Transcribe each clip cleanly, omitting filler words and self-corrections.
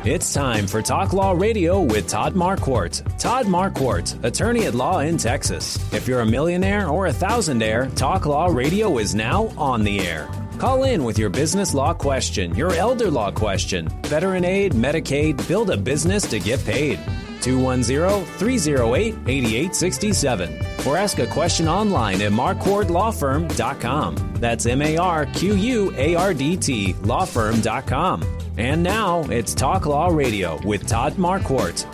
It's time for Talk Law Radio with Todd Marquardt. Todd Marquardt, attorney at law in Texas. If you're a millionaire or a thousandaire, Talk Law Radio is now on the air. Call in with your business law question, your elder law question, veteran aid, Medicaid, build a business to get paid. 210-308-8867. Or ask a question online at marquardtlawfirm.com. That's MARQUARDT lawfirm.com. And now it's Talk Law Radio with Todd Marquardt.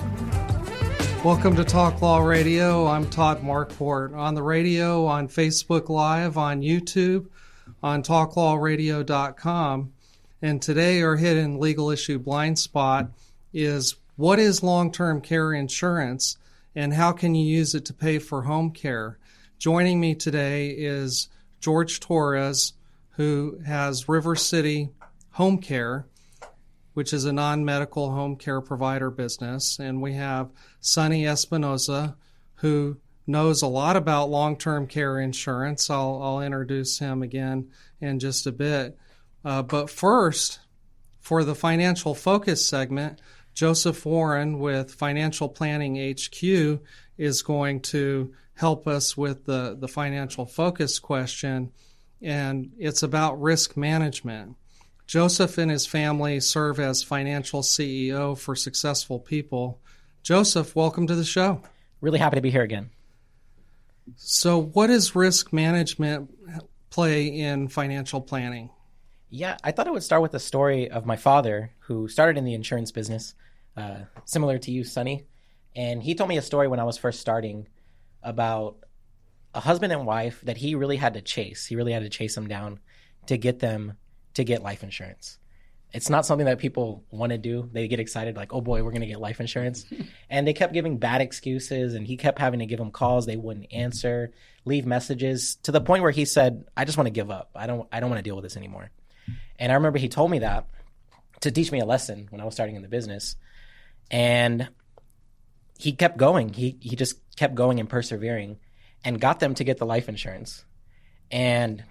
Welcome to Talk Law Radio. I'm Todd Marquardt. On the radio, on Facebook Live, on YouTube, on talklawradio.com. And today our hidden legal issue blind spot is, what is long-term care insurance and how can you use it to pay for home care? Joining me today is George Torres, who has River City Home Care, which is a non-medical home care provider business. And we have Sonny Espinoza, who knows a lot about long-term care insurance. I'll introduce him again in just a bit. But first, for the Financial Focus segment, Joseph Warren with Financial Planning HQ is going to help us with the Financial Focus question, and it's about risk management. Joseph and his family serve as financial CEO for successful people. Joseph, welcome to the show. Really happy to be here again. So what does risk management play in financial planning? Yeah, I thought I would start with the story of my father, who started in the insurance business, similar to you, Sonny. And he told me a story when I was first starting about a husband and wife that he really had to chase. He really had to chase them down to get them to get life insurance. It's not something that people want to do. They get excited like, oh boy, we're going to get life insurance. And they kept giving bad excuses, and he kept having to give them calls. They wouldn't answer, leave messages, to the point where he said, I just want to give up. I don't want to deal with this anymore. And I remember he told me that to teach me a lesson when I was starting in the business. And he kept going. He just kept going and persevering and got them to get the life insurance. And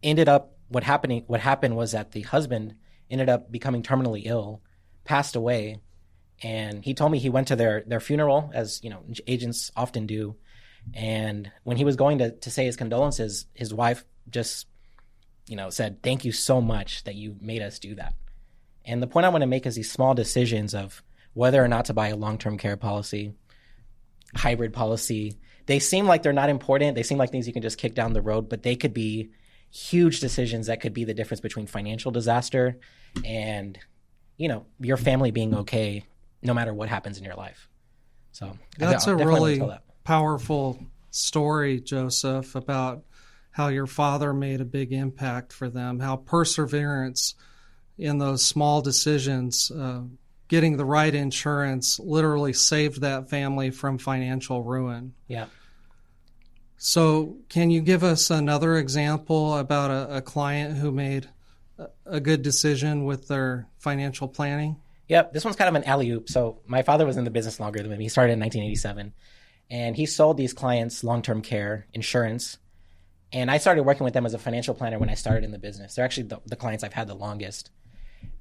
ended up, what happened was that the husband ended up becoming terminally ill, passed away. And he told me he went to their funeral, as you know, agents often do. And when he was going to say his condolences, his wife just, said, thank you so much that you made us do that. And the point I want to make is these small decisions of whether or not to buy a long-term care policy, hybrid policy. They seem like they're not important. They seem like things you can just kick down the road, but they could be huge decisions that could be the difference between financial disaster and, your family being okay no matter what happens in your life. So that's a really powerful story, Joseph, about how your father made a big impact for them, how perseverance in those small decisions, getting the right insurance literally saved that family from financial ruin. Yeah. So can you give us another example about a client who made a good decision with their financial planning? Yep. This one's kind of an alley-oop. So my father was in the business longer than me. He started in 1987. And he sold these clients long-term care insurance. And I started working with them as a financial planner when I started in the business. They're actually the clients I've had the longest.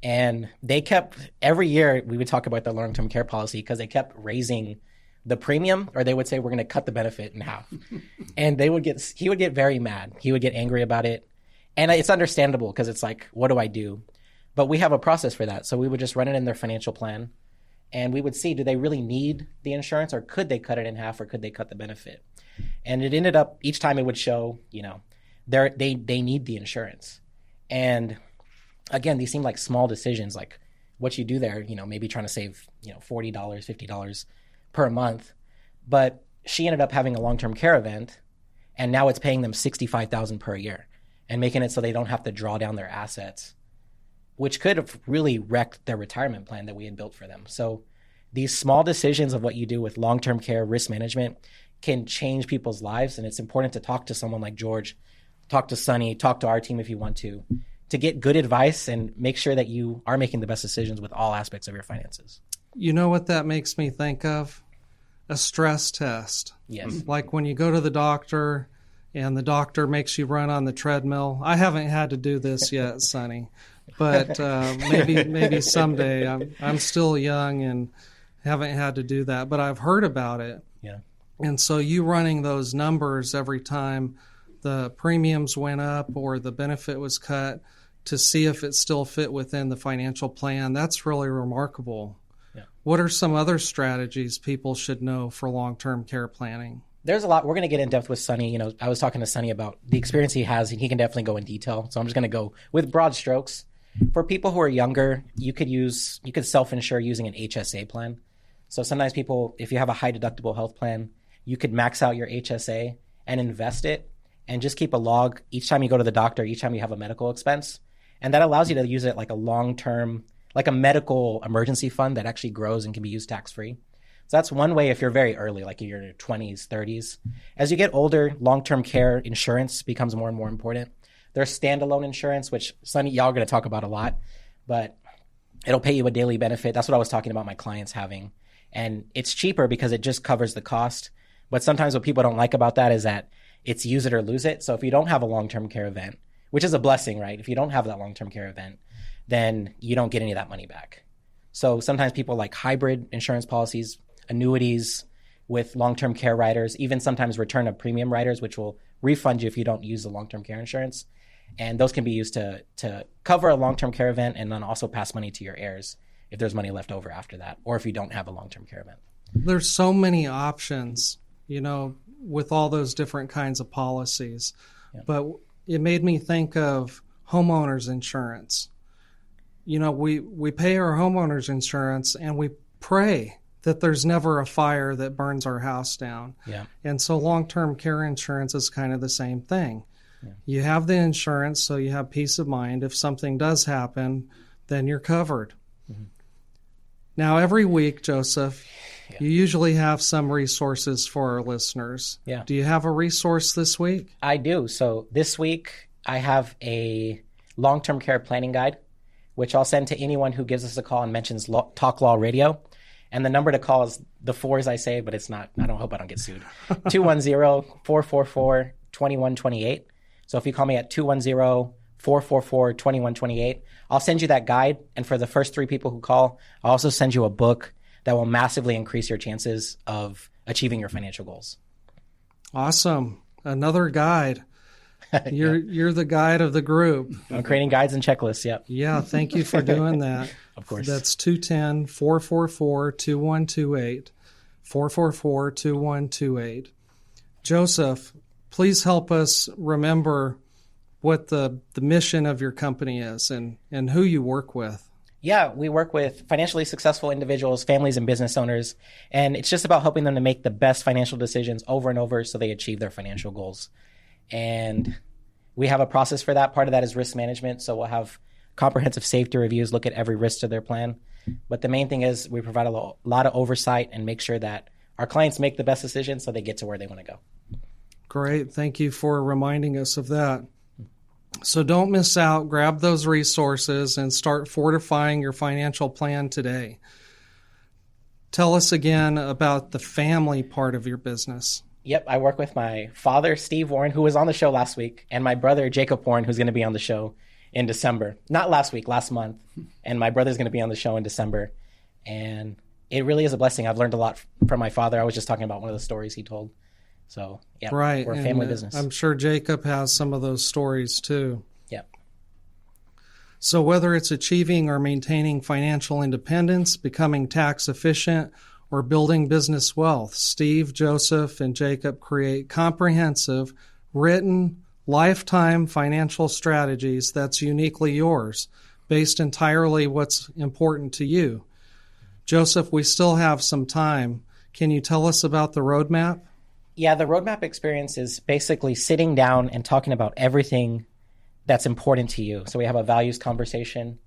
And they kept, every year we would talk about the long-term care policy because they kept raising the premium, or they would say, we're going to cut the benefit in half. And he would get very mad. He would get angry about it. And it's understandable because it's like, what do I do? But we have a process for that. So we would just run it in their financial plan and we would see, do they really need the insurance, or could they cut it in half, or could they cut the benefit? And it ended up, each time it would show, they need the insurance. And again, these seem like small decisions, like what you do there, maybe trying to save, $40, $50 per month. But she ended up having a long-term care event, and now it's paying them $65,000 per year and making it so they don't have to draw down their assets, which could have really wrecked their retirement plan that we had built for them. So these small decisions of what you do with long-term care risk management can change people's lives. And it's important to talk to someone like George, talk to Sonny, talk to our team if you want to get good advice and make sure that you are making the best decisions with all aspects of your finances. You know what that makes me think of? A stress test. Yes. Like when you go to the doctor and the doctor makes you run on the treadmill. I haven't had to do this yet, Sonny, but maybe someday. I'm still young and haven't had to do that, but I've heard about it. Yeah. And so you running those numbers every time the premiums went up or the benefit was cut to see if it still fit within the financial plan, that's really remarkable. Yeah. What are some other strategies people should know for long-term care planning? There's a lot. We're going to get in depth with Sonny. I was talking to Sonny about the experience he has, and he can definitely go in detail. So I'm just going to go with broad strokes. For people who are younger, you could self-insure using an HSA plan. So sometimes people, if you have a high deductible health plan, you could max out your HSA and invest it and just keep a log each time you go to the doctor, each time you have a medical expense. And that allows you to use it like a long-term, like a medical emergency fund that actually grows and can be used tax-free. So that's one way if you're very early, like in your 20s, 30s. As you get older, long-term care insurance becomes more and more important. There's standalone insurance, which Sonny, y'all are going to talk about a lot, but it'll pay you a daily benefit. That's what I was talking about my clients having. And it's cheaper because it just covers the cost. But sometimes what people don't like about that is that it's use it or lose it. So if you don't have a long-term care event, which is a blessing, right? If you don't have that long-term care event, then you don't get any of that money back. So sometimes people like hybrid insurance policies, annuities with long-term care riders, even sometimes return of premium riders, which will refund you if you don't use the long-term care insurance. And those can be used to cover a long-term care event and then also pass money to your heirs if there's money left over after that, or if you don't have a long-term care event. There's so many options, with all those different kinds of policies. Yeah. But it made me think of homeowners insurance. We pay our homeowners insurance and we pray that there's never a fire that burns our house down. Yeah. And so long-term care insurance is kind of the same thing. Yeah. You have the insurance, so you have peace of mind. If something does happen, then you're covered. Mm-hmm. Now, every week, Joseph, you usually have some resources for our listeners. Yeah. Do you have a resource this week? I do. So this week, I have a long-term care planning guide, which I'll send to anyone who gives us a call and mentions Talk Law Radio. And the number to call is the 4, as I say, but it's not. I hope I don't get sued. 210-444-2128. So if you call me at 210-444-2128, I'll send you that guide. And for the first 3 people who call, I'll also send you a book that will massively increase your chances of achieving your financial goals. Awesome. Another guide. You're the guide of the group. I'm creating guides and checklists, yep. Yeah, thank you for doing that. Of course. That's 210-444-2128, 444-2128. Joseph, please help us remember what the mission of your company is and who you work with. Yeah, we work with financially successful individuals, families, and business owners, and it's just about helping them to make the best financial decisions over and over so they achieve their financial goals. And we have a process for that. Part of that is risk management, so we'll have comprehensive safety reviews, look at every risk to their plan. But the main thing is we provide a lot of oversight and make sure that our clients make the best decisions so they get to where they want to go. Great. Thank you for reminding us of that. So don't miss out. Grab those resources and start fortifying your financial plan today. Tell us again about the family part of your business. Yep, I work with my father, Steve Warren, who was on the show last week, and my brother, Jacob Warren, who's going to be on the show in December. Not last week, last month. And my brother's going to be on the show in December. And it really is a blessing. I've learned a lot from my father. I was just talking about one of the stories he told. So, yeah, right. We're a family business. I'm sure Jacob has some of those stories too. Yep. So whether it's achieving or maintaining financial independence, becoming tax efficient, or building business wealth, Steve, Joseph, and Jacob create comprehensive, written, lifetime financial strategies that's uniquely yours, based entirely what's important to you. Joseph, we still have some time. Can you tell us about the roadmap? Yeah, the roadmap experience is basically sitting down and talking about everything that's important to you. So we have a values conversation.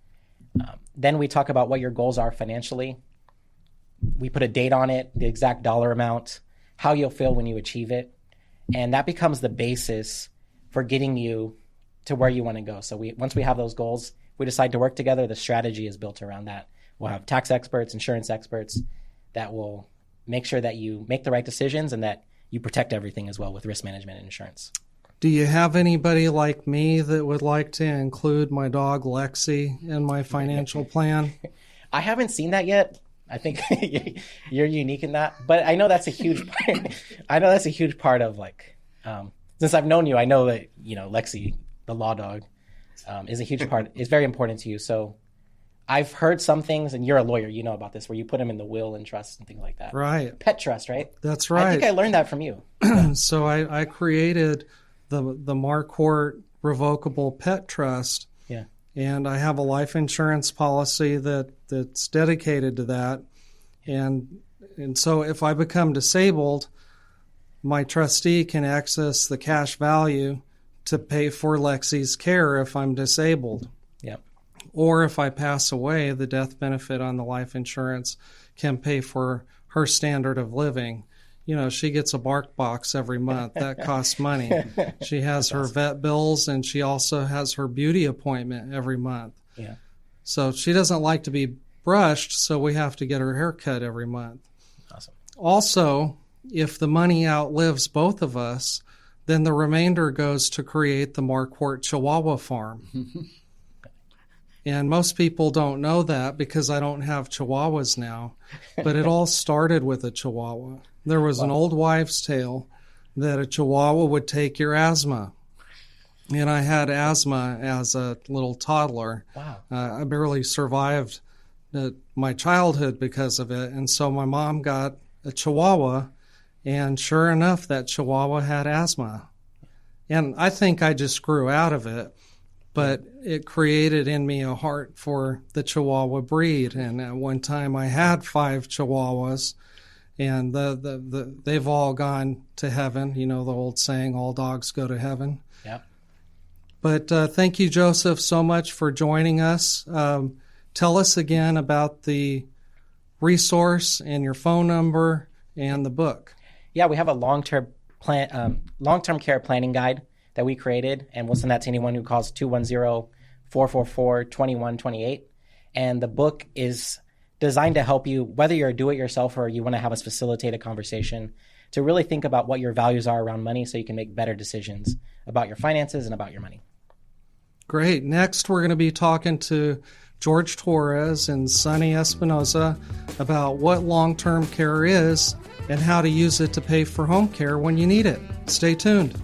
Then we talk about what your goals are financially. We put a date on it, the exact dollar amount, how you'll feel when you achieve it. And that becomes the basis for getting you to where you want to go. So once we have those goals, we decide to work together. The strategy is built around that. We'll have tax experts, insurance experts that will make sure that you make the right decisions and that you protect everything as well with risk management and insurance. Do you have anybody like me that would like to include my dog Lexi in my financial plan? I haven't seen that yet. I think you're unique in that, but I know that's a huge part. I know that's a huge part of since I've known you, I know that, Lexi, the law dog, is a huge part. It's very important to you. So I've heard some things, and you're a lawyer, you know about this, where you put them in the will and trust and things like that. Right. Pet trust, right? That's right. I think I learned that from you. So I created the Marquardt Revocable Pet Trust. Yeah. And I have a life insurance policy that's dedicated to that. And so if I become disabled, my trustee can access the cash value to pay for Lexi's care if I'm disabled. Yep. Or if I pass away, the death benefit on the life insurance can pay for her standard of living. She gets a bark box every month. That costs money. She has her vet bills, and she also has her beauty appointment every month. Yeah. So she doesn't like to be brushed, so we have to get her hair cut every month. Awesome. Also, if the money outlives both of us, then the remainder goes to create the Marquardt Chihuahua Farm. And most people don't know that because I don't have Chihuahuas now, but it all started with a Chihuahua. There was an old wives' tale that a Chihuahua would take your asthma. And I had asthma as a little toddler. Wow. I barely survived my childhood because of it. And so my mom got a Chihuahua, and sure enough, that Chihuahua had asthma. And I think I just grew out of it, but it created in me a heart for the Chihuahua breed. And at one time I had 5 Chihuahuas. And they've all gone to heaven. The old saying, all dogs go to heaven. Yeah. But thank you, Joseph, so much for joining us. Tell us again about the resource and your phone number and the book. Yeah, we have a long-term care planning guide that we created, and we'll send that to anyone who calls 210-444-2128. And the book is designed to help you, whether you're a do-it-yourself or you want to have us facilitate a conversation, to really think about what your values are around money so you can make better decisions about your finances and about your money. Great. Next, we're going to be talking to George Torres and Sonny Espinoza about what long-term care is and how to use it to pay for home care when you need it. Stay tuned.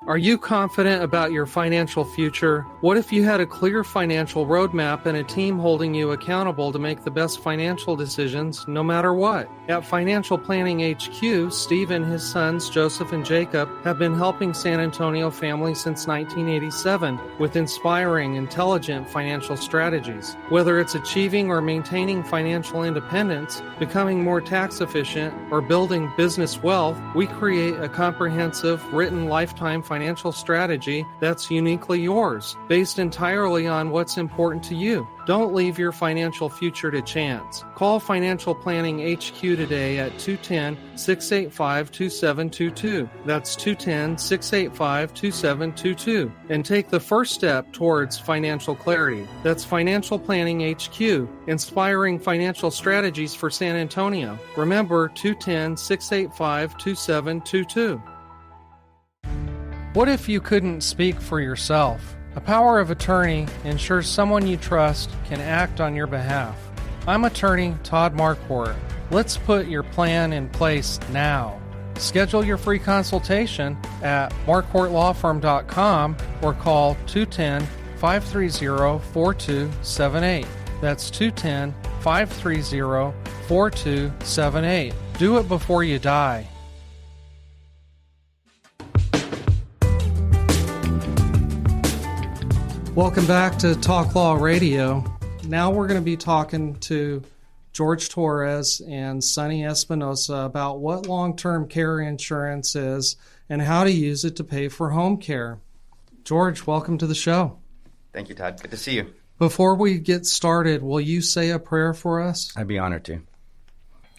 Are you confident about your financial future? What if you had a clear financial roadmap and a team holding you accountable to make the best financial decisions no matter what? At Financial Planning HQ, Steve and his sons, Joseph and Jacob, have been helping San Antonio families since 1987 with inspiring, intelligent financial strategies. Whether it's achieving or maintaining financial independence, becoming more tax efficient, or building business wealth, we create a comprehensive, written lifetime financial strategy that's uniquely yours, based entirely on what's important to you. Don't leave your financial future to chance. Call Financial Planning HQ today at 210-685-2722. That's 210-685-2722. And take the first step towards financial clarity. That's Financial Planning HQ, inspiring financial strategies for San Antonio. Remember, 210-685-2722. What if you couldn't speak for yourself? A power of attorney ensures someone you trust can act on your behalf. I'm attorney Todd Marquardt. Let's put your plan in place now. Schedule your free consultation at marquardtlawfirm.com or call 210-530-4278. That's 210-530-4278. Do it before you die. Welcome back to Talk Law Radio. Now we're going to be talking to George Torres and Sonny Espinoza about what long-term care insurance is and how to use it to pay for home care. George, welcome to the show. Thank you, Todd. Good to see you. Before we get started, will you say a prayer for us? I'd be honored to.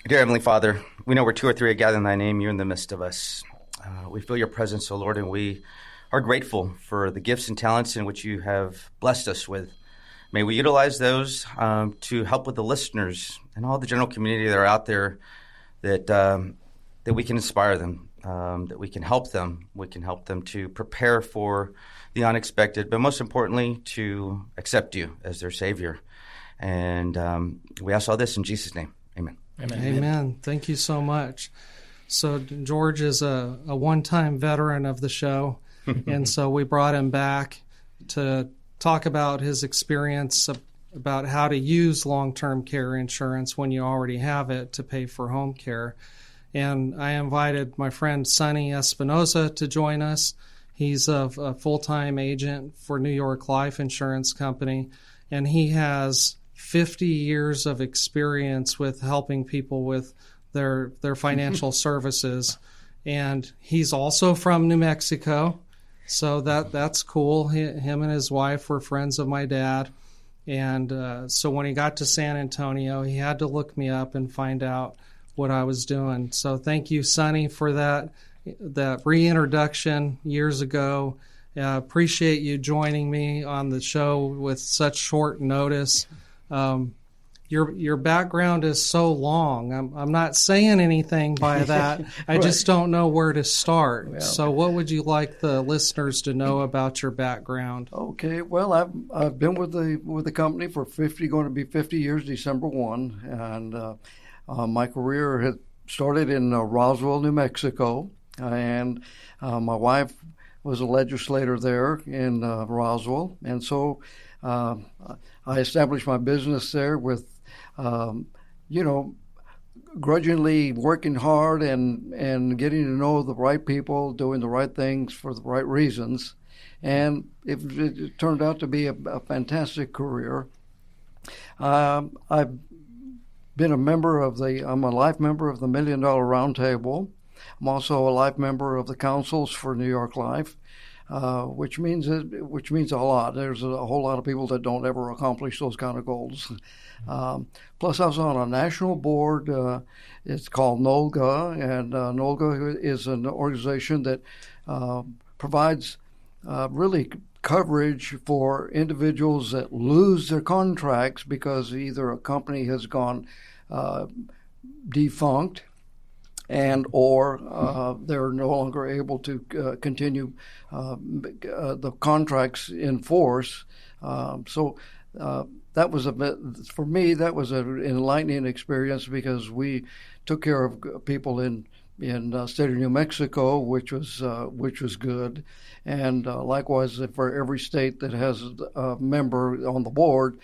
Dear Heavenly Father, we know where 2 or 3 are gathered in thy name. You're in the midst of us. We feel your presence, O Lord, and we are grateful for the gifts and talents in which you have blessed us with. May we utilize those to help with the listeners and all the general community that are out there, that we can inspire them, that we can help them. We can help them to prepare for the unexpected, but most importantly, to accept you as their Savior. And we ask all this in Jesus' name. Amen. Amen. Thank you so much. So George is a one-time veteran of the show, and so we brought him back to talk about his experience about how to use long-term care insurance when you already have it to pay for home care. And I invited my friend Sonny Espinoza to join us. He's a full-time agent for New York Life Insurance Company, and he has 50 years of experience with helping people with their financial services. And he's also from New Mexico, so that's cool. Him and his wife were friends of my dad. And so when he got to San Antonio, he had to look me up and find out what I was doing. So thank you, Sonny, for that reintroduction years ago. Appreciate you joining me on the show with such short notice. Your background is so long. I'm not saying anything by that. I just don't know where to start. Well, so what would you like the listeners to know about your background? Okay. Well, I've been with the company for going to be 50 years, December 1, and my career had started in Roswell, New Mexico, and my wife was a legislator there in Roswell, and so I established my business there with, grudgingly working hard and getting to know the right people, doing the right things for the right reasons. And it turned out to be a fantastic career. I've been I'm a life member of the $1 Million Roundtable. I'm also a life member of the councils for New York Life. Which means a lot. There's a whole lot of people that don't ever accomplish those kind of goals. Plus, I was on a national board. It's called NOLGA, and NOLGA is an organization that provides really coverage for individuals that lose their contracts because either a company has gone defunct, and or they're no longer able to continue the contracts in force. So that was for me, that was an enlightening experience because we took care of people in state of New Mexico, which was good, and likewise for every state that has a member on the board,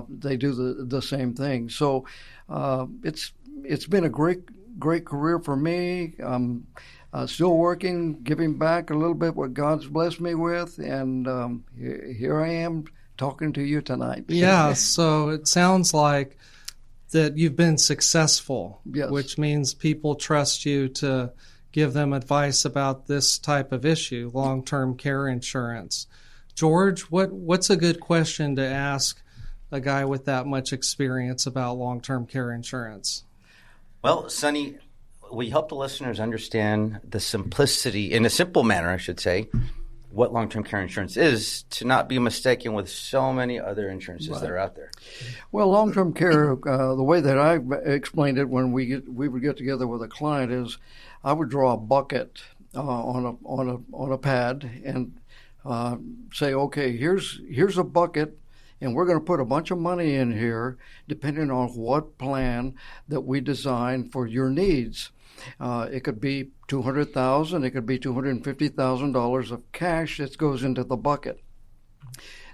they do the same thing. So it's been a great career for me. I'm still working, giving back a little bit what God's blessed me with, and here I am talking to you tonight. Yeah, so it sounds like that you've been successful, yes, which means people trust you to give them advice about this type of issue, long-term care insurance. George, what's a good question to ask a guy with that much experience about long-term care insurance? Well, Sonny, we help the listeners understand the simplicity, in a simple manner, I should say, what long-term care insurance is, to not be mistaken with so many other insurances that are out there. Well, long-term care, the way that I explained it when we would get together with a client is, I would draw a bucket on a pad and say, okay, here's a bucket, and we're going to put a bunch of money in here, depending on what plan that we design for your needs. It could be $200,000. It could be $250,000 of cash that goes into the bucket.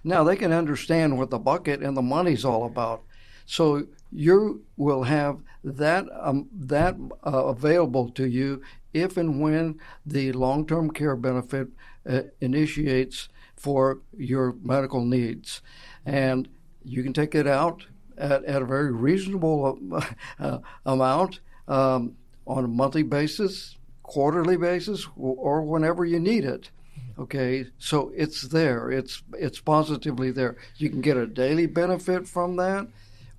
Now they can understand what the bucket and the money's all about. So you will have that available to you if and when the long-term care benefit initiates for your medical needs. And you can take it out at a very reasonable amount on a monthly basis, quarterly basis, or whenever you need it. Okay, so it's there. It's positively there. You can get a daily benefit from that,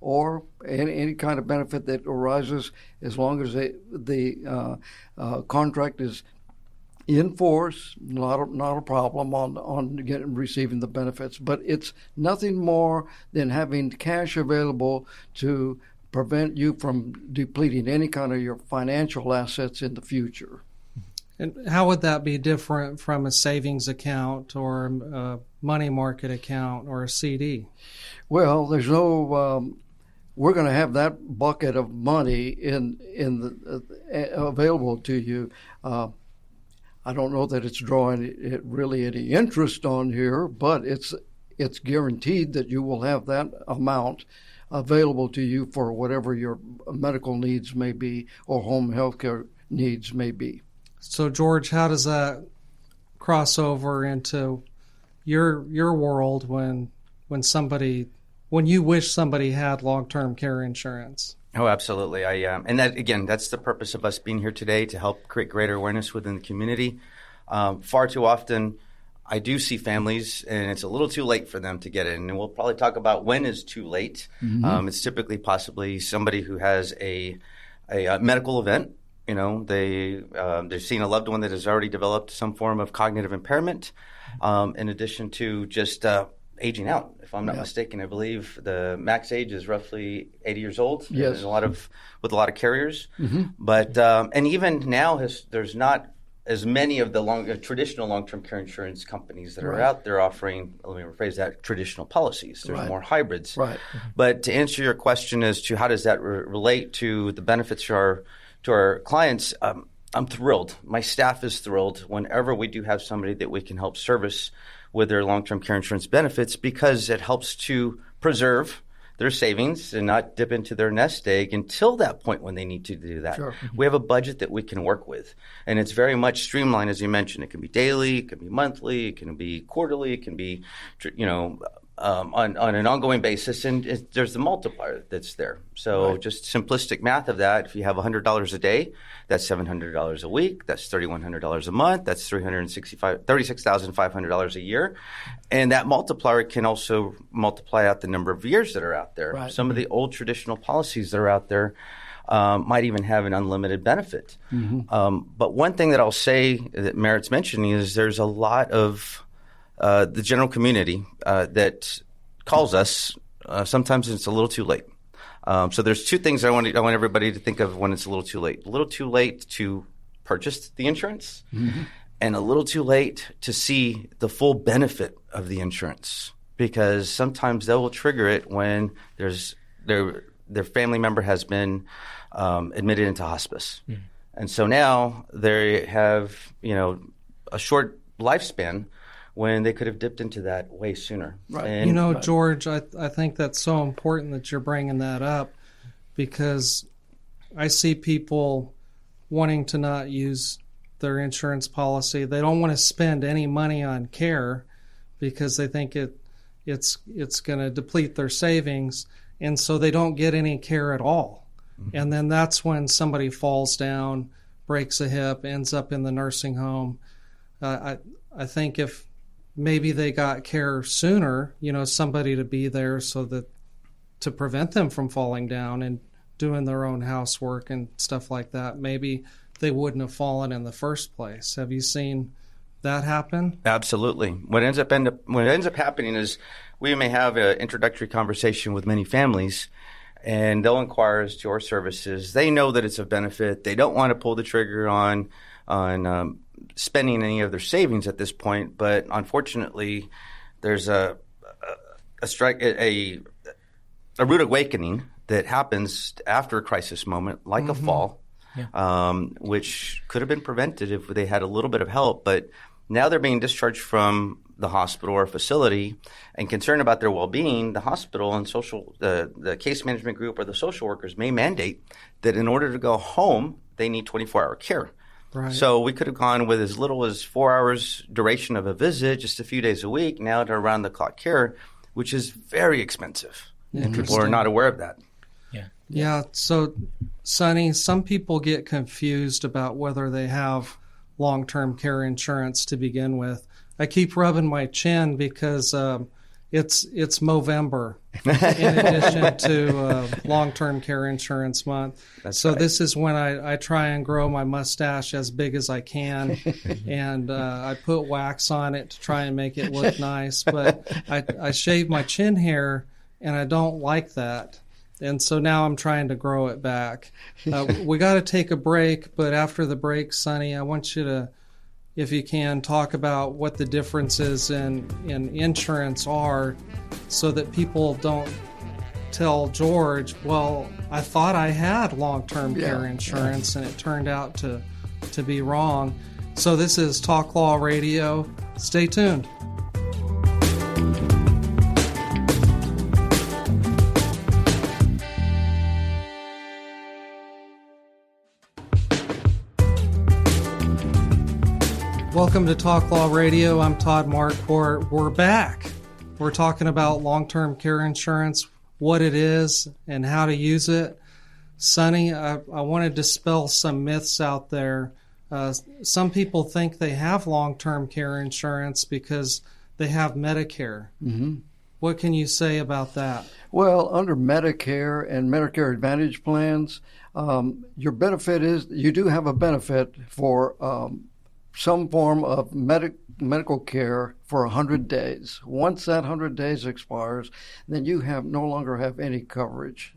or any kind of benefit that arises as long as the contract is in force, not a problem on receiving the benefits, but it's nothing more than having cash available to prevent you from depleting any kind of your financial assets in the future. And how would that be different from a savings account or a money market account or a CD? Well, there's no. We're going to have that bucket of money available to you. I don't know that it's drawing really any interest on here, but it's guaranteed that you will have that amount available to you for whatever your medical needs may be or home health care needs may be. So, George, how does that cross over into your world when you wish somebody had long-term care insurance? Oh, absolutely. And that, again, that's the purpose of us being here today, to help create greater awareness within the community. Far too often, I do see families, and it's a little too late for them to get in. And we'll probably talk about when is too late. Mm-hmm. It's typically possibly somebody who has a medical event. You know, they've seen a loved one that has already developed some form of cognitive impairment, in addition to just aging out. If I'm not mistaken, I believe the max age is roughly 80 years old. Yes. There's with a lot of carriers. Mm-hmm. But and even now, there's not as many of the traditional long-term care insurance companies that are out there offering, let me rephrase that, traditional policies. There's more hybrids. Right. But to answer your question as to how does that relate to the benefits to our clients, I'm thrilled. My staff is thrilled whenever we do have somebody that we can help service with their long-term care insurance benefits, because it helps to preserve their savings and not dip into their nest egg until that point when they need to do that. Sure. We have a budget that we can work with, and it's very much streamlined, as you mentioned. It can be daily, it can be monthly, it can be quarterly, it can be, on an ongoing basis, and there's the multiplier that's there. So just simplistic math of that, if you have $100 a day, that's $700 a week, that's $3,100 a month, that's $36,500 a year. And that multiplier can also multiply out the number of years that are out there. Right. Some of the old traditional policies that are out there might even have an unlimited benefit. Mm-hmm. But one thing that I'll say that merits mentioning is there's a lot of the general community that calls us. Sometimes it's a little too late. So there's two things I want everybody to think of when it's a little too late. A little too late to purchase the insurance, mm-hmm. and a little too late to see the full benefit of the insurance, because sometimes they will trigger it when their family member has been admitted into hospice. Mm-hmm. And so now they have a short lifespan when they could have dipped into that way sooner. Right. And, George, I think that's so important that you're bringing that up, because I see people wanting to not use their insurance policy. They don't want to spend any money on care because they think it's going to deplete their savings, and so they don't get any care at all. Mm-hmm. And then that's when somebody falls down, breaks a hip, ends up in the nursing home. I think if maybe they got care sooner, somebody to be there to prevent them from falling down and doing their own housework and stuff like that, maybe they wouldn't have fallen in the first place. Have you seen that happen? Absolutely. What ends up happening is we may have an introductory conversation with many families, and they'll inquire as to our services. They know that it's a benefit. They don't want to pull the trigger on spending any of their savings at this point, but unfortunately, there's a rude awakening that happens after a crisis moment, like mm-hmm. a fall, which could have been prevented if they had a little bit of help. But now they're being discharged from the hospital or facility, and concerned about their well-being. The hospital and the case management group or the social workers may mandate that in order to go home, they need 24-hour care. Right. So we could have gone with as little as 4 hours duration of a visit, just a few days a week, now to around-the-clock care, which is very expensive. And people are not aware of that. Yeah. So, Sonny, some people get confused about whether they have long-term care insurance to begin with. I keep rubbing my chin because it's Movember, in addition to long-term care insurance month. So right. This is when I try and grow my mustache as big as I can, and I put wax on it to try and make it look nice. But I shave my chin hair, and I don't like that. And so now I'm trying to grow it back. We got to take a break, but after the break, Sonny, I want you to, if you can, talk about what the differences in insurance are so that people don't tell George, well, I thought I had long-term care insurance, and it turned out to be wrong. So this is Talk Law Radio. Stay tuned. Welcome to Talk Law Radio. I'm Todd Marquardt. We're back. We're talking about long-term care insurance, what it is, and how to use it. Sonny, I want to dispel some myths out there. Some people think they have long-term care insurance because they have Medicare. Mm-hmm. What can you say about that? Well, under Medicare and Medicare Advantage plans, your benefit is you do have a benefit for some form of medical care for 100 days. Once that 100 days expires, then you no longer have any coverage.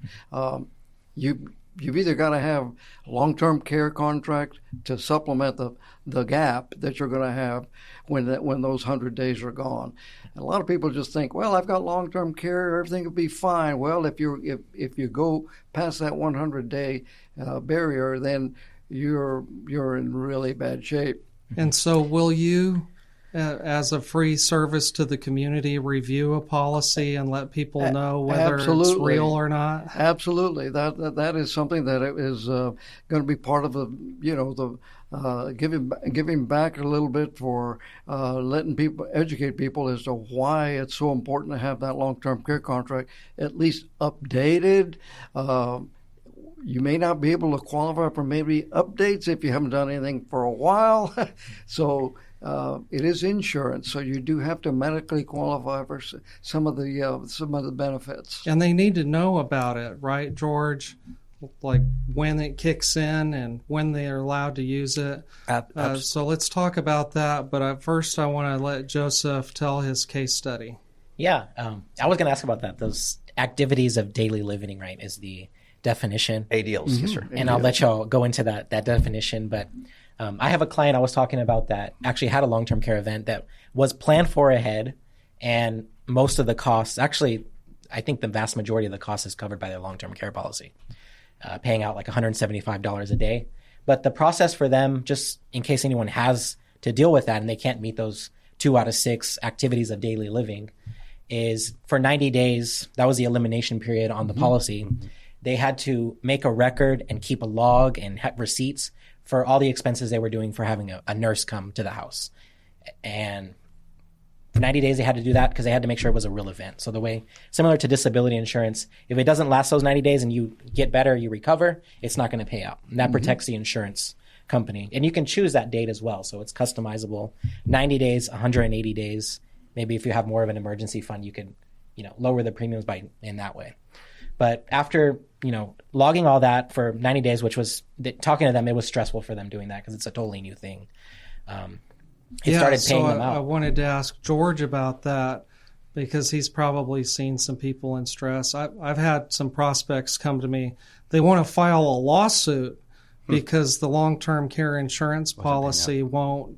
You've either got to have a long-term care contract to supplement the gap that you're going to have when those 100 days are gone. And a lot of people just think, well, I've got long-term care, everything will be fine. Well, if you go past that 100-day barrier, then you're in really bad shape. And so will you, as a free service to the community, review a policy and let people know whether it's real or not? Absolutely. That is something that is going to be part of giving back a little bit for educate people as to why it's so important to have that long-term care contract at least updated. You may not be able to qualify for maybe updates if you haven't done anything for a while. So it is insurance, so you do have to medically qualify for some of the benefits. And they need to know about it, right, George? Like when it kicks in and when they are allowed to use it. So let's talk about that. But first, I want to let Joseph tell his case study. Yeah, I was going to ask about that. Those activities of daily living, right, is the definition. ADLs, mm-hmm. Yes, sir. And I'll let y'all go into that definition. But I have a client I was talking about that actually had a long-term care event that was planned for ahead, and most of the costs, actually, I think the vast majority of the cost is covered by their long-term care policy, paying out like $175 a day. But the process for them, just in case anyone has to deal with that and they can't meet those 2 out of 6 activities of daily living, is for 90 days, that was the elimination period on the mm-hmm. policy. They had to make a record and keep a log and have receipts for all the expenses they were doing for having a nurse come to the house. And for 90 days, they had to do that because they had to make sure it was a real event. So the way, similar to disability insurance, if it doesn't last those 90 days and you get better, you recover, it's not going to pay out. And that mm-hmm. protects the insurance company. And you can choose that date as well. So it's customizable. 90 days, 180 days. Maybe if you have more of an emergency fund, you could, lower the premiums in that way. But after, logging all that for 90 days, which was, talking to them, it was stressful for them doing that because it's a totally new thing. Started paying them out. I wanted to ask George about that because he's probably seen some people in stress. I've had some prospects come to me. They want to file a lawsuit because the long-term care insurance policy won't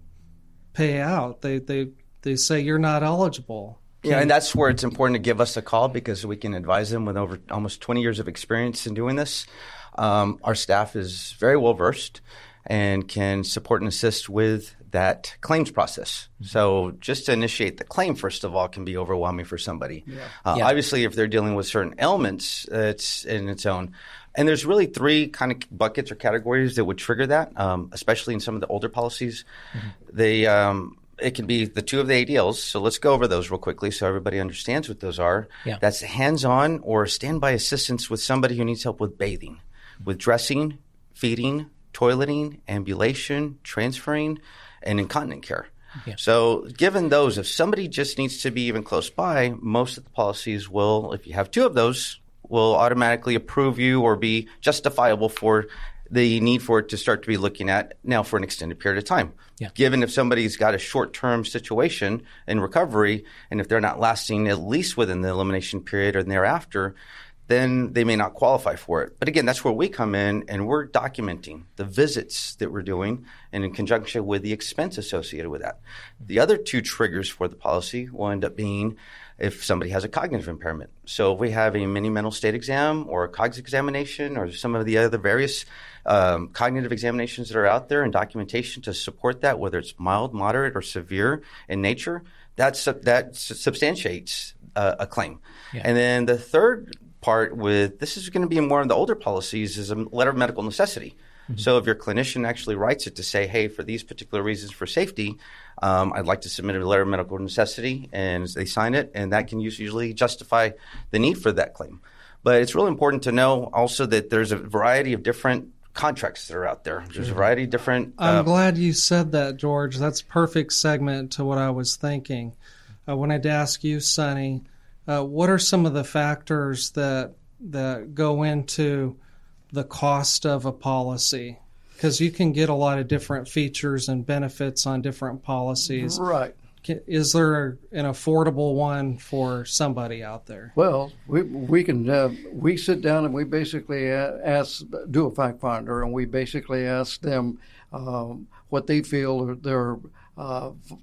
pay out. They say you're not eligible. Yeah, and that's where it's important to give us a call because we can advise them with over almost 20 years of experience in doing this. Our staff is very well versed and can support and assist with that claims process. So just to initiate the claim, first of all, can be overwhelming for somebody. Yeah. Obviously, if they're dealing with certain ailments, it's in its own. And there's really 3 kind of buckets or categories that would trigger that, especially in some of the older policies. Mm-hmm. It can be the 2 of the ADLs. So let's go over those real quickly so everybody understands what those are. Yeah. That's hands-on or standby assistance with somebody who needs help with bathing, with dressing, feeding, toileting, ambulation, transferring, and incontinent care. Yeah. So given those, if somebody just needs to be even close by, most of the policies will, if you have two of those, will automatically approve you or be justifiable for the need for it to start to be looking at now for an extended period of time. Yeah. Given if somebody's got a short-term situation in recovery, and if they're not lasting at least within the elimination period or thereafter, then they may not qualify for it. But again, that's where we come in, and we're documenting the visits that we're doing and in conjunction with the expense associated with that. The other two triggers for the policy will end up being if somebody has a cognitive impairment. So if we have a mini mental state exam or a COGS examination or some of the other various cognitive examinations that are out there and documentation to support that, whether it's mild, moderate, or severe in nature, that substantiates a claim. Yeah. And then the third part with this is going to be more in the older policies is a letter of medical necessity. Mm-hmm. So if your clinician actually writes it to say, hey, for these particular reasons for safety, I'd like to submit a letter of medical necessity, and they sign it, and that can usually justify the need for that claim. But it's really important to know also that there's a variety of different contracts that are out there. There's a variety of different... I'm glad you said that, George. That's perfect segment to what I was thinking. I wanted to ask you, Sonny, what are some of the factors that go into the cost of a policy? Because you can get a lot of different features and benefits on different policies. Right. Is there an affordable one for somebody out there? Well, we sit down and we basically do a fact finder, and we basically ask them what they feel their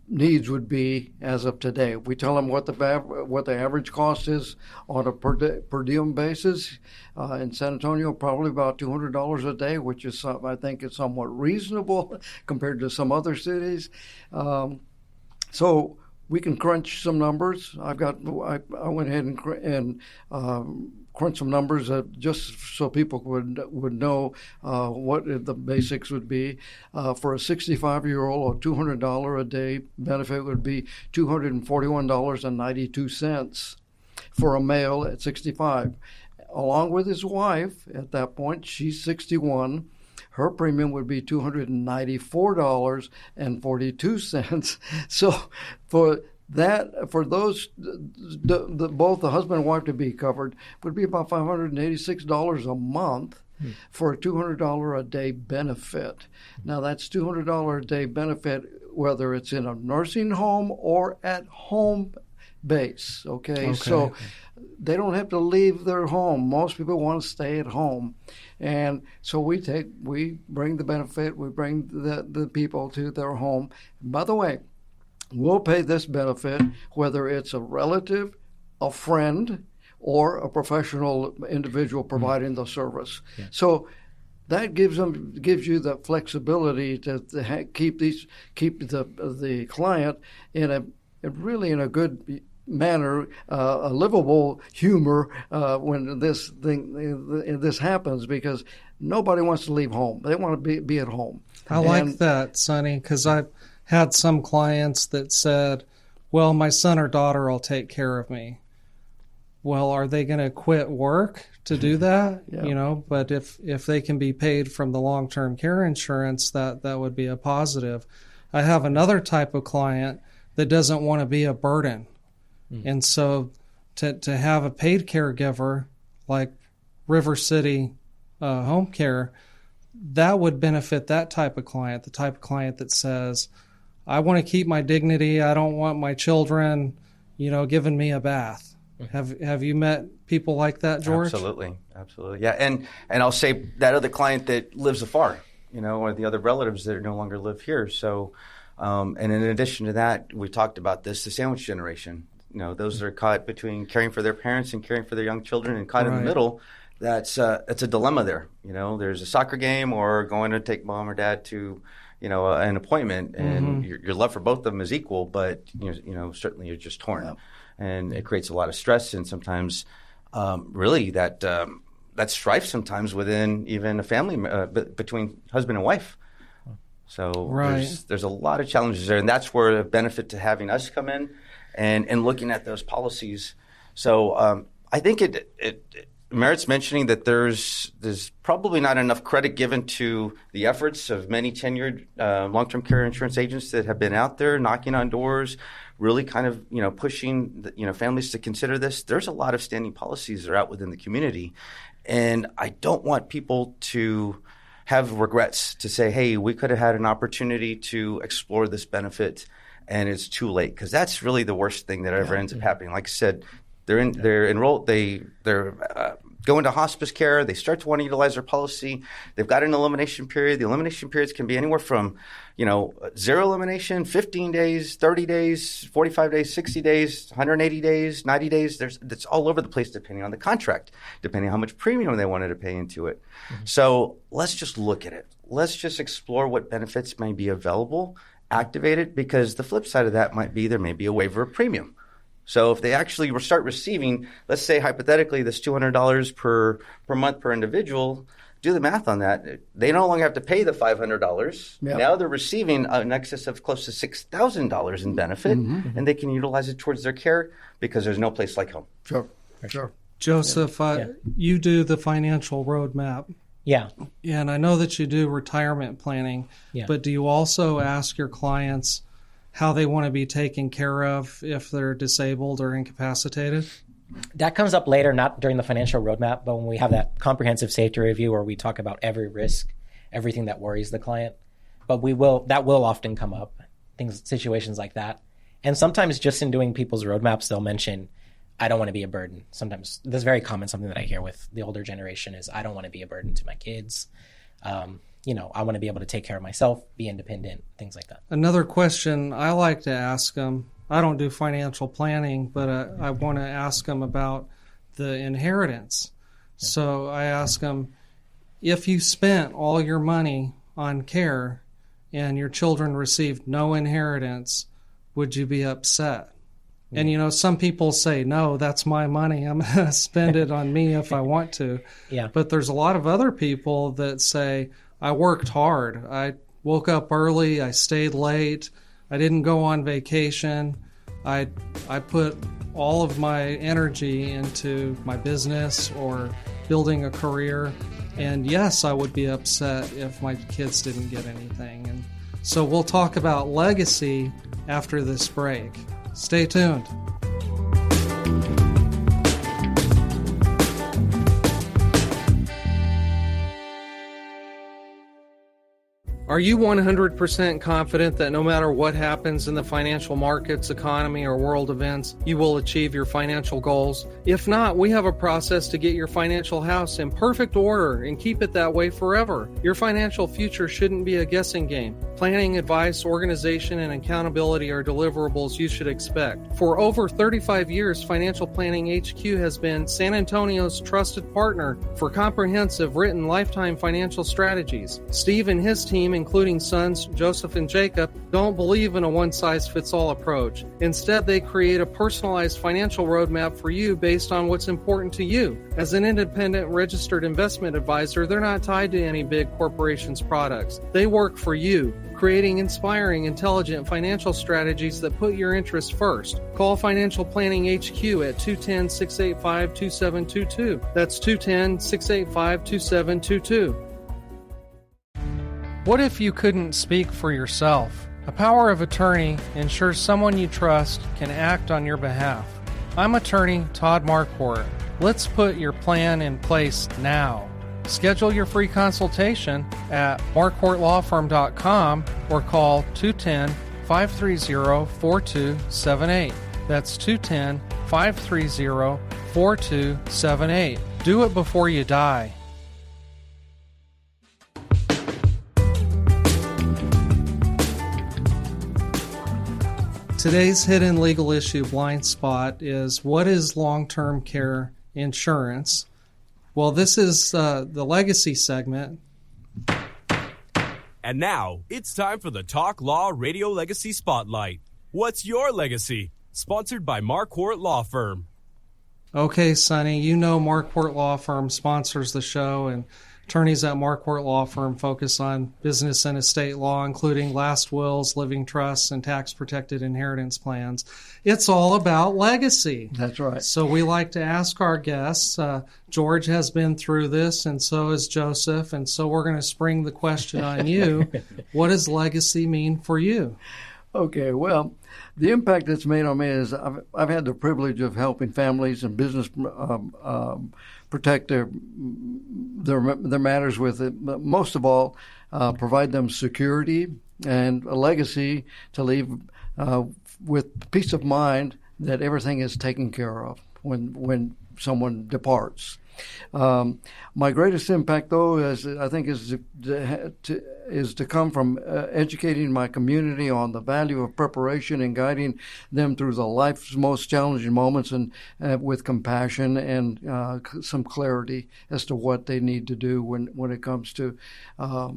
needs would be as of today. We tell them what the average cost is on a per diem basis. In San Antonio, probably about $200 a day, which is I think is somewhat reasonable compared to some other cities. So we can crunch some numbers. I went ahead and crunch some numbers just so people would know what the basics would be. For a 65-year-old, a $200 a day benefit would be $241.92 for a male at 65. Along with his wife, at that point, she's 61. Her premium would be $294.42. So for those, both the husband and wife to be covered would be about $586 a month for a $200 a day benefit. Now that's $200 a day benefit whether it's in a nursing home or at home base. Okay. So they don't have to leave their home. Most people want to stay at home. And so we bring the benefit, we bring the people to their home. And by the way, we'll pay this benefit whether it's a relative, a friend, or a professional individual providing the service. Yeah. So that gives you the flexibility to keep the client in a good manner, a livable humor when this happens, because nobody wants to leave home. They want to be at home. I like that, Sonny, because I've had some clients that said, well, my son or daughter will take care of me. Well, are they going to quit work to do that? Yeah. But if they can be paid from the long-term care insurance, that would be a positive. I have another type of client that doesn't want to be a burden. And so to have a paid caregiver like River City Home Care, that would benefit that type of client, the type of client that says, I want to keep my dignity. I don't want my children, giving me a bath. Have you met people like that, George? Absolutely. Yeah. And I'll say that other client that lives afar, or the other relatives that no longer live here. So, and in addition to that, we talked about this, the sandwich generation. Those that are caught between caring for their parents and caring for their young children and caught in the middle. That's a dilemma there. There's a soccer game or going to take mom or dad to, an appointment, and your love for both of them is equal, but certainly you're just torn, and it creates a lot of stress and sometimes really that strife sometimes within a family between husband and wife. So there's a lot of challenges there, and that's where a benefit to having us come in and looking at those policies. So I think merits mentioning that there's probably not enough credit given to the efforts of many tenured long-term care insurance agents that have been out there knocking on doors, really kind of pushing families to consider this. There's a lot of standing policies that are out within the community, and I don't want people to have regrets to say, hey, we could have had an opportunity to explore this benefit and it's too late, because that's really the worst thing that ever ends up happening. Like I said, they're enrolled, they're going to hospice care, they start to want to utilize their policy, they've got an elimination period. The elimination periods can be anywhere from zero elimination, 15 days, 30 days, 45 days, 60 days, 180 days, 90 days. It's all over the place depending on the contract, depending on how much premium they wanted to pay into it. Mm-hmm. So let's just look at it. Let's just explore what benefits may be available, activate it, because the flip side of that might be there may be a waiver of premium. So if they actually start receiving, let's say hypothetically, this $200 per month per individual, do the math on that. They no longer have to pay the $500. Yep. Now they're receiving an excess of close to $6,000 in benefit, and they can utilize it towards their care because there's no place like home. Sure. Joseph, you do the financial roadmap. Yeah. And I know that you do retirement planning, but do you also ask your clients how they want to be taken care of if they're disabled or incapacitated? That comes up later, not during the financial roadmap, but when we have that comprehensive safety review where we talk about every risk, everything that worries the client. But that will often come up, situations like that. And sometimes just in doing people's roadmaps, they'll mention, I don't want to be a burden. Sometimes that's very common. Something that I hear with the older generation is, I don't want to be a burden to my kids. I want to be able to take care of myself, be independent, things like that. Another question I like to ask them, I don't do financial planning, but I want to ask them about the inheritance. Yeah. So I ask them, if you spent all your money on care and your children received no inheritance, would you be upset? And, some people say, no, that's my money. I'm going to spend it on me if I want to. Yeah. But there's a lot of other people that say, I worked hard. I woke up early. I stayed late. I didn't go on vacation. I put all of my energy into my business or building a career. And yes, I would be upset if my kids didn't get anything. And so we'll talk about legacy after this break. Stay tuned. Are you 100% confident that no matter what happens in the financial markets, economy, or world events, you will achieve your financial goals? If not, we have a process to get your financial house in perfect order and keep it that way forever. Your financial future shouldn't be a guessing game. Planning, advice, organization, and accountability are deliverables you should expect. For over 35 years, Financial Planning HQ has been San Antonio's trusted partner for comprehensive written lifetime financial strategies. Steve and his team, including sons Joseph and Jacob, don't believe in a one-size-fits-all approach. Instead, they create a personalized financial roadmap for you based on what's important to you. As an independent registered investment advisor, they're not tied to any big corporation's products. They work for you, creating inspiring, intelligent financial strategies that put your interests first. Call Financial Planning HQ at 210-685-2722. That's 210-685-2722. What if you couldn't speak for yourself? A power of attorney ensures someone you trust can act on your behalf. I'm attorney Todd Marquardt. Let's put your plan in place now. Schedule your free consultation at marquardtlawfirm.com or call 210-530-4278. That's 210-530-4278. Do it before you die. Today's hidden legal issue blind spot is, what is long-term care insurance? Well, this is the legacy segment. And now, it's time for the Talk Law Radio Legacy Spotlight. What's your legacy? Sponsored by Marquardt Law Firm. Okay, Sonny, Marquardt Law Firm sponsors the show, and Attorneys at Marquardt Law Firm focus on business and estate law, including last wills, living trusts, and tax-protected inheritance plans. It's all about legacy. That's right. So we like to ask our guests. George has been through this, and so has Joseph, and so we're going to spring the question on you. What does legacy mean for you? Okay, well, the impact it's made on me is I've had the privilege of helping families and business protect their matters with it. But most of all, provide them security and a legacy to leave with peace of mind that everything is taken care of when someone departs. My greatest impact, though, is to come from educating my community on the value of preparation and guiding them through the life's most challenging moments, and with compassion and some clarity as to what they need to do when it comes to a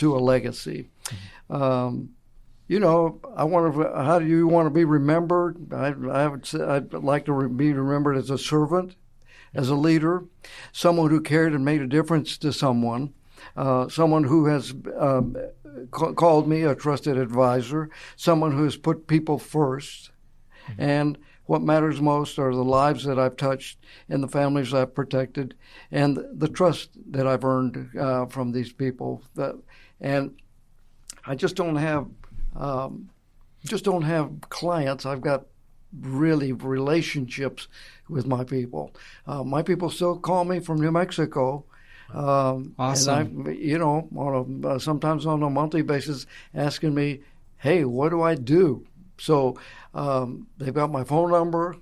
legacy. How do you want to be remembered? I'd like to be remembered as a servant, as a leader, someone who cared and made a difference to someone, someone who has called me a trusted advisor, someone who has put people first. And what matters most are the lives that I've touched and the families I've protected and the trust that I've earned from these people. And I just don't have clients. I've got really relationships with my people. My people still call me from New Mexico. Awesome. And sometimes on a monthly basis, asking me, "Hey, what do I do?" So they've got my phone number.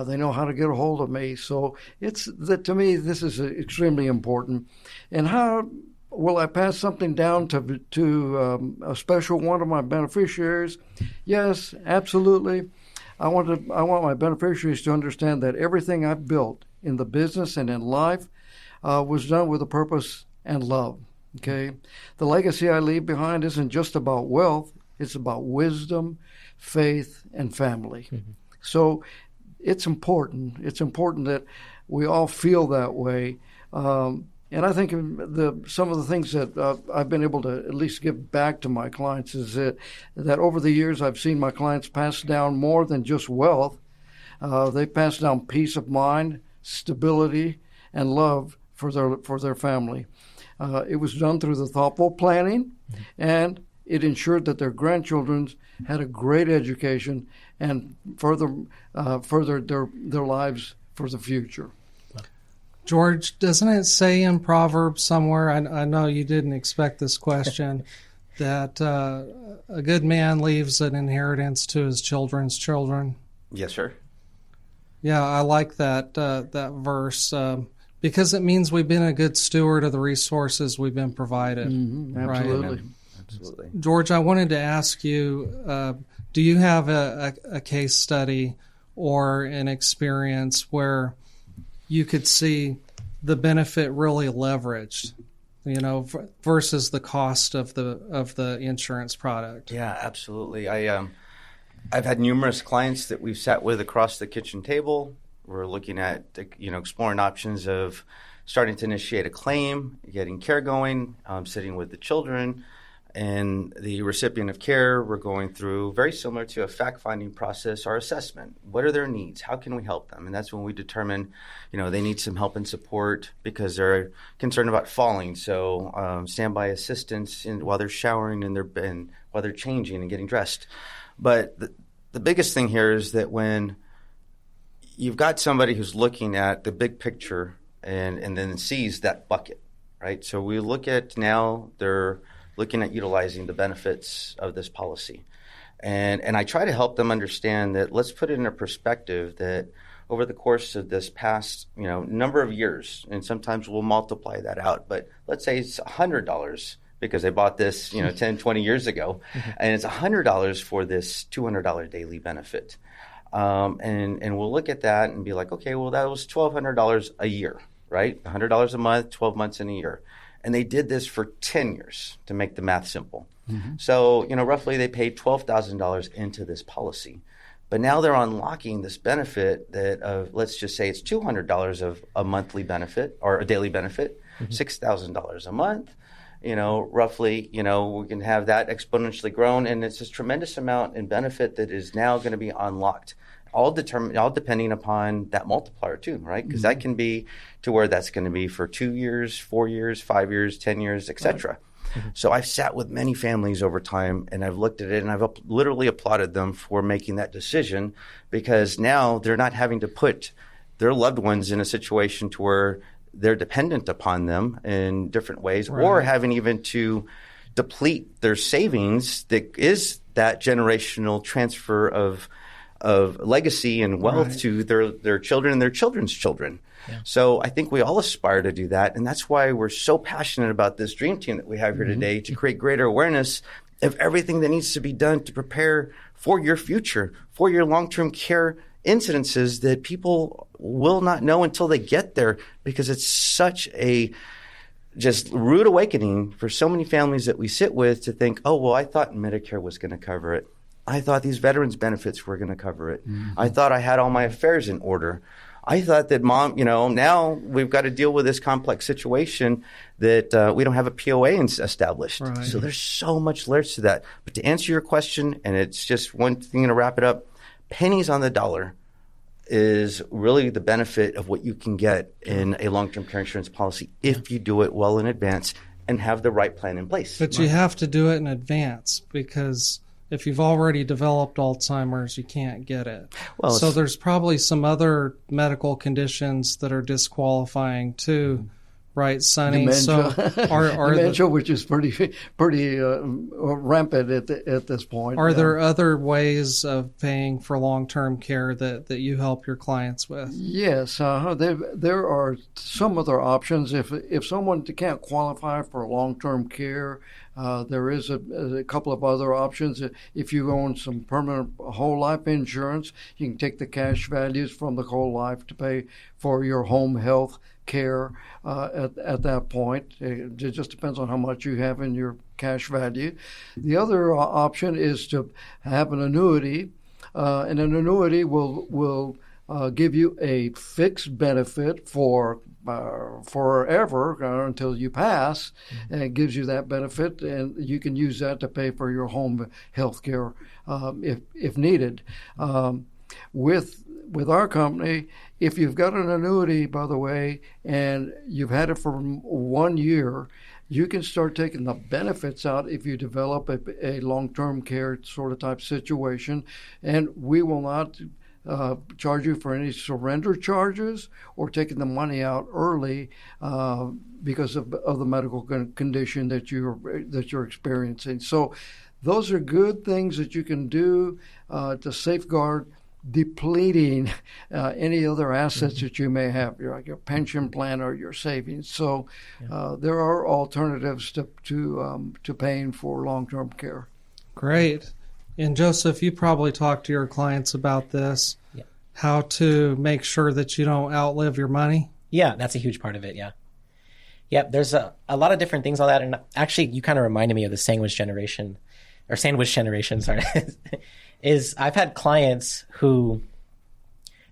They know how to get a hold of me. So to me, this is extremely important. And how will I pass something down to a special one of my beneficiaries? Yes, absolutely. I want my beneficiaries to understand that everything I've built in the business and in life was done with a purpose and love. Okay, the legacy I leave behind isn't just about wealth; it's about wisdom, faith, and family. Mm-hmm. So it's important. It's important that we all feel that way. And I think some of the things that I've been able to at least give back to my clients is that over the years I've seen my clients pass down more than just wealth. They pass down peace of mind, stability, and love for their family. It was done through the thoughtful planning, and it ensured that their grandchildren had a great education and furthered their lives for the future. George, doesn't it say in Proverbs somewhere, I know you didn't expect this question, that a good man leaves an inheritance to his children's children? Yes, sir. Yeah, I like that verse because it means we've been a good steward of the resources we've been provided. Mm-hmm. Absolutely. Right? Absolutely. George, I wanted to ask you, do you have a case study or an experience where you could see the benefit really leveraged, versus the cost of the insurance product? Yeah, absolutely. I've had numerous clients that we've sat with across the kitchen table. We're looking at exploring options of starting to initiate a claim, getting care going, sitting with the children and the recipient of care. We're going through very similar to a fact-finding process, our assessment. What are their needs? How can we help them? And that's when we determine, they need some help and support because they're concerned about falling. So standby assistance while they're showering and while they're changing and getting dressed. But the biggest thing here is that when you've got somebody who's looking at the big picture and then sees that bucket, right? So we look at now they're looking at utilizing the benefits of this policy. And I try to help them understand that let's put it in a perspective that over the course of this past, number of years, and sometimes we'll multiply that out, but let's say it's $100 because they bought this, 10, 20 years ago, and it's $100 for this $200 daily benefit. And we'll look at that and be like, okay, well, that was $1,200 a year, right? $100 a month, 12 months in a year. And they did this for 10 years to make the math simple. Mm-hmm. So, roughly they paid $12,000 into this policy. But now they're unlocking this benefit that of, let's just say it's $200 of a monthly benefit or a daily benefit, $6,000 a month. Roughly, we can have that exponentially grown, and it's this tremendous amount in benefit that is now going to be unlocked. All depending upon that multiplier too, right? Because that can be to where that's going to be for 2 years, 4 years, 5 years, 10 years, etc. So I've sat with many families over time, and I've looked at it, and I've literally applauded them for making that decision, because now they're not having to put their loved ones in a situation to where they're dependent upon them in different ways, or having even to deplete their savings. That is that generational transfer of legacy and wealth to their children and their children's children. Yeah. So I think we all aspire to do that, and that's why we're so passionate about this dream team that we have here today, to create greater awareness of everything that needs to be done to prepare for your future, for your long-term care incidences that people will not know until they get there, because it's such a just rude awakening for so many families that we sit with to think, oh, well, I thought Medicare was going to cover it. I thought these veterans benefits were going to cover it. I thought I had all my affairs in order. I thought that mom, now we've got to deal with this complex situation that we don't have a POA established. Right. So there's so much layers to that. But to answer your question, and it's just one thing to wrap it up, pennies on the dollar is really the benefit of what you can get in a long-term care insurance policy if you do it well in advance and have the right plan in place. But you have to do it in advance, because if you've already developed Alzheimer's, you can't get it. Well, so there's probably some other medical conditions that are disqualifying too, right, Sonny? Dementia, so are dementia, which is pretty rampant at this point. Are there other ways of paying for long-term care that you help your clients with? Yes, there are some other options. If someone can't qualify for long-term care, there is a couple of other options. If you own some permanent whole life insurance, you can take the cash values from the whole life to pay for your home health care at that point. It just depends on how much you have in your cash value. The other option is to have an annuity, and an annuity will give you a fixed benefit for forever until you pass, and it gives you that benefit, and you can use that to pay for your home health care if needed. With our company, if you've got an annuity, by the way, and you've had it for 1 year, you can start taking the benefits out if you develop a long-term care sort of type situation, and we will not charge you for any surrender charges or taking the money out early because of the medical condition that you're experiencing. So those are good things that you can do to safeguard depleting any other assets that you may have, like your pension plan or your savings. So there are alternatives to paying for long-term care. Great. And Joseph, you probably talk to your clients about this, how to make sure that you don't outlive your money. Yeah, that's a huge part of it, yeah. Yep, there's a lot of different things on that. And actually, you kind of reminded me of the sandwich generation, sorry. Is I've had clients who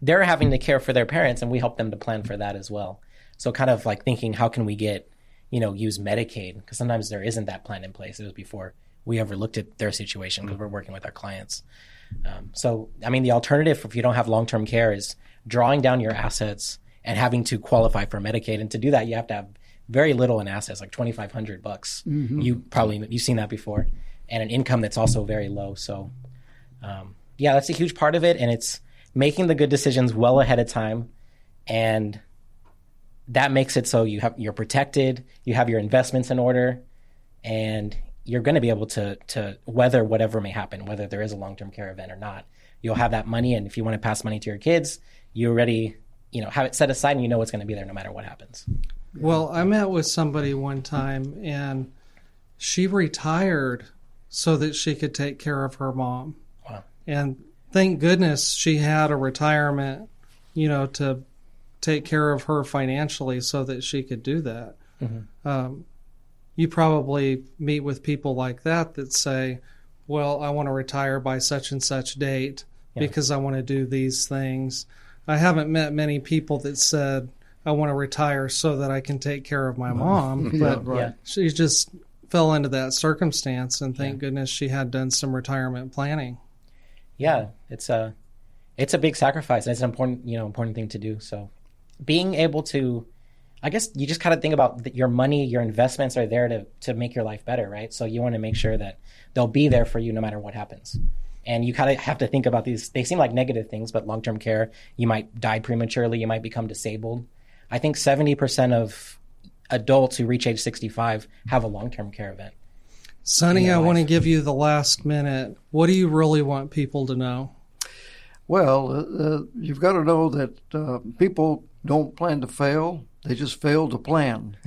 they're having to care for their parents, and we help them to plan for that as well. So kind of like thinking, how can we use Medicaid? Because sometimes there isn't that plan in place. It was before we ever looked at their situation, because we're working with our clients. So, I mean, the alternative if you don't have long-term care is drawing down your assets and having to qualify for Medicaid. And to do that, you have to have very little in assets, like $2,500. Mm-hmm. You've seen that before, and an income that's also very low. So, that's a huge part of it, and it's making the good decisions well ahead of time, and that makes it so you're protected, you have your investments in order, and you're going to be able to weather whatever may happen, whether there is a long-term care event or not. You'll have that money, and if you want to pass money to your kids, you already have it set aside, and you know it's going to be there no matter what happens. Well, I met with somebody one time, and she retired so that she could take care of her mom. Wow. And thank goodness she had a retirement, to take care of her financially so that she could do that. Mm-hmm. You probably meet with people like that say, well, I want to retire by such and such date. because I want to do these things. I haven't met many people that said, I want to retire so that I can take care of my mom. But she just fell into that circumstance, and thank goodness she had done some retirement planning. Yeah, it's a big sacrifice. It's an important thing to do. So being able to, I guess you just kind of think about your money, your investments are there to make your life better, right? So you want to make sure that they'll be there for you no matter what happens. And you kind of have to think about these. They seem like negative things, but long-term care, you might die prematurely, you might become disabled. I think 70% of adults who reach age 65 have a long-term care event. Sonny, I want to give you the last minute. What do you really want people to know? Well, you've got to know that people don't plan to fail. They just fail to plan.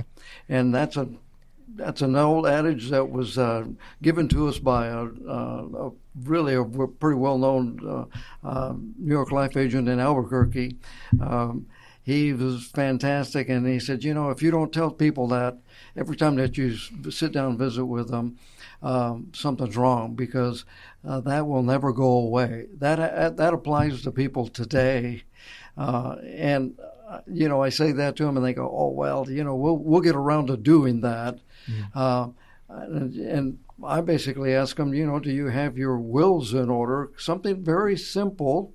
And that's an old adage that was given to us by a pretty well-known New York life agent in Albuquerque. He was fantastic, and he said, if you don't tell people that every time that you sit down and visit with them, something's wrong, because that will never go away. That applies to people today, and I say that to them, and they go, "Oh well, we'll get around to doing that." And I basically ask them, do you have your wills in order? Something very simple,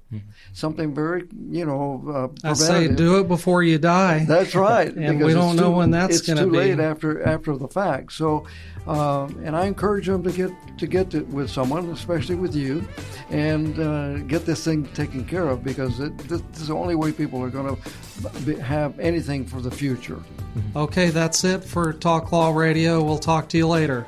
something very, preventative. I say do it before you die. That's right. And we don't know when that's going to be. It's too late after the fact. So, and I encourage them to get with someone, especially with you, and get this thing taken care of, because this is the only way people are going to have anything for the future. Okay, that's it for Talk Law Radio. We'll talk to you later.